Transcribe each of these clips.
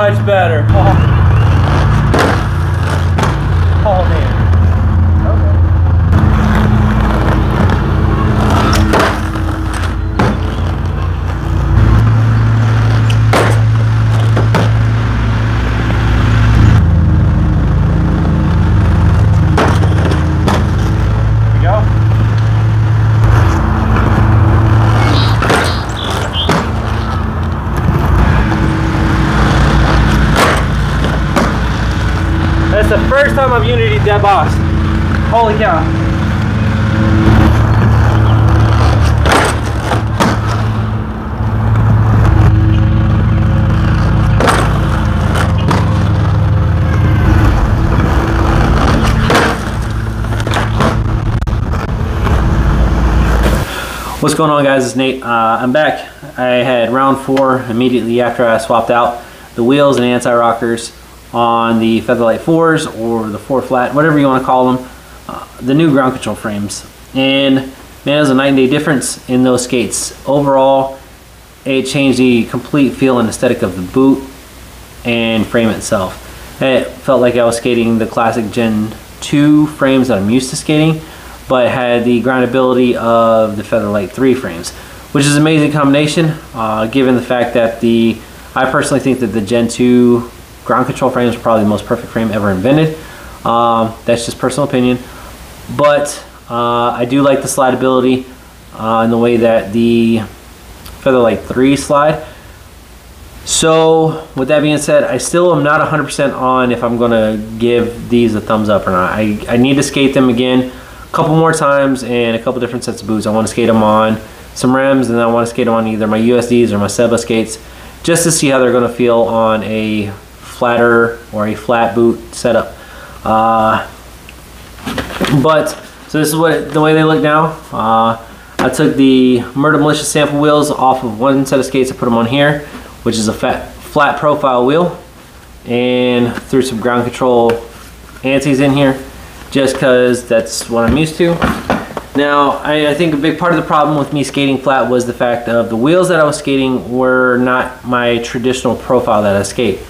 much better. Oh man. That's the first time I've unitied that box. Holy cow. What's going on, guys? It's Nate. I'm back. I had round 4 immediately after I swapped out the wheels and anti-rockers on the Featherlight 4s or the 4 flat, whatever you want to call them, the new ground control frames. And man, there's a night and day difference in those skates. Overall, it changed the complete feel and aesthetic of the boot and frame itself. It felt like I was skating the classic Gen 2 frames that I'm used to skating, but had the grindability of the Featherlight 3 frames, which is an amazing combination, given the fact that I personally think that the Gen 2 ground control frame is probably the most perfect frame ever invented. That's just personal opinion. But I do like the slidability in the way that the Featherlight 3 slide. So with that being said, I still am not 100% on if I'm gonna give these a thumbs up or not. I need to skate them again a couple more times and a couple different sets of boots. I want to skate them on some rims, and then I want to skate them on either my USDs or my Seba skates, just to see how they're gonna feel on a flatter or a flat boot setup. But so this is the way they look now. I took the Murda Blocks sample wheels off of one set of skates. I put them on here, which is a flat profile wheel, and threw some ground control antis in here just because that's what I'm used to. Now I think a big part of the problem with me skating flat was the fact of the wheels that I was skating were not my traditional profile that I skate.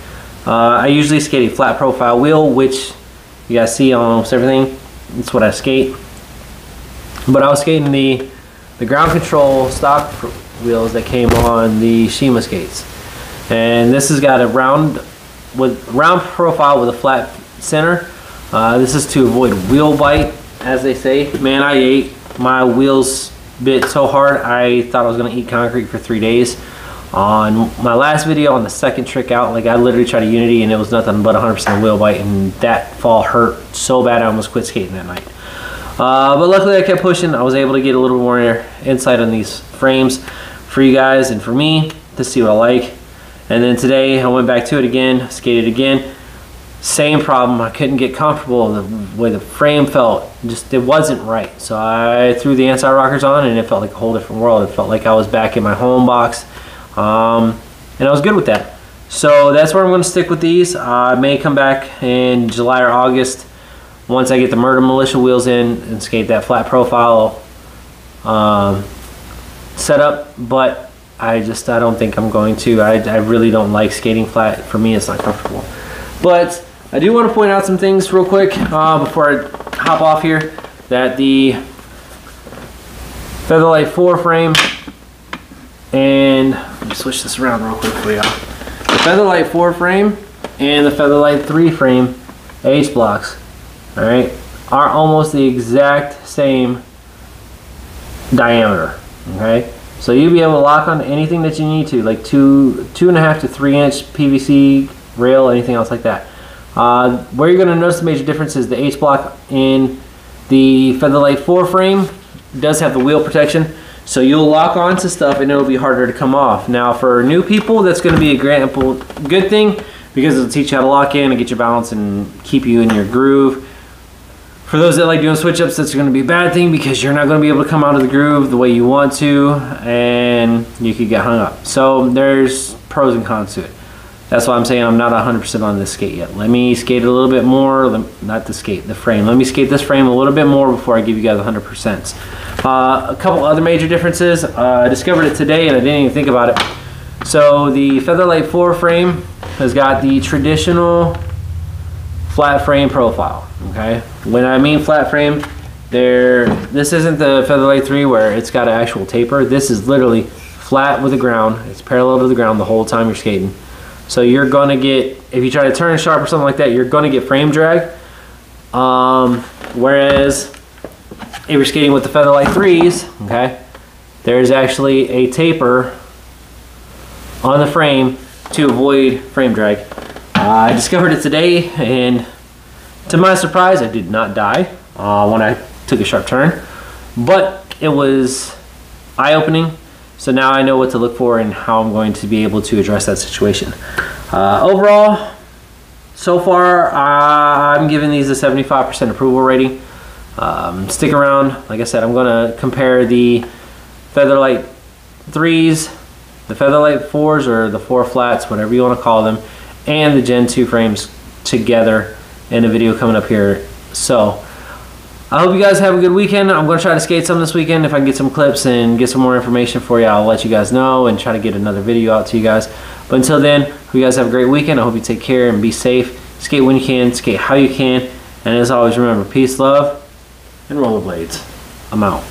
I usually skate a flat profile wheel, which you guys see on almost everything. That's what I skate. But I was skating the ground control stock wheels that came on the Shima skates. And this has got a round profile with a flat center. This is to avoid wheel bite, as they say. Man, I ate my wheels bit so hard I thought I was gonna eat concrete for 3 days. On my last video, on the second trick out, like I literally tried a Unity and it was nothing but 100% wheel bite, and that fall hurt so bad I almost quit skating that night. But luckily I kept pushing. I was able to get a little more insight on these frames for you guys and for me to see what I like. And then today I went back to it again, skated again. Same problem. I couldn't get comfortable. The way the frame felt, it wasn't right. So I threw the anti-rockers on and it felt like a whole different world. It felt like I was back in my home box. And I was good with that. So that's where I'm going to stick with these. I may come back in July or August once I get the Murda Militia wheels in and skate that flat profile setup, but I don't think I'm going to. I really don't like skating flat. For me, it's not comfortable. But I do want to point out some things real quick before I hop off here, that the Featherlight 4 frame, and let me switch this around real quick for y'all. The Featherlight 4 frame and the Featherlight 3 frame H blocks, all right, are almost the exact same diameter. Okay, so you'll be able to lock on anything that you need to, like 2.5 to 3 inch PVC rail, anything else like that. Where you're going to notice the major difference is the H block in the Featherlight 4 frame does have the wheel protection, so you'll lock onto stuff and it'll be harder to come off. Now for new people, that's going to be a good thing, because it'll teach you how to lock in and get your balance and keep you in your groove. For those that like doing switch ups, that's going to be a bad thing, because you're not going to be able to come out of the groove the way you want to, and you could get hung up. So there's pros and cons to it. That's why I'm saying I'm not 100% on this skate yet. Let me skate a little bit more, not the skate, the frame. Let me skate this frame a little bit more before I give you guys 100%. A couple other major differences. I discovered it today and I didn't even think about it. So the Featherlight 4 frame has got the traditional flat frame profile, okay? When I mean flat frame, this isn't the Featherlight 3 where it's got an actual taper. This is literally flat with the ground. It's parallel to the ground the whole time you're skating. So you're gonna get, if you try to turn sharp or something like that, you're gonna get frame drag. Whereas if you're skating with the Featherlight 3s, okay, there's actually a taper on the frame to avoid frame drag. I discovered it today, and to my surprise, I did not die when I took a sharp turn, but it was eye-opening. So now I know what to look for and how I'm going to be able to address that situation. Overall, so far, I'm giving these a 75% approval rating. Stick around. Like I said, I'm going to compare the Featherlight 3s, the Featherlight 4s, or the 4 flats, whatever you want to call them, and the Gen 2 frames together in a video coming up here. So I hope you guys have a good weekend. I'm going to try to skate some this weekend. If I can get some clips and get some more information for you, I'll let you guys know and try to get another video out to you guys. But until then, hope you guys have a great weekend. I hope you take care and be safe. Skate when you can, skate how you can, and as always, remember, peace, love, and rollerblades. I'm out.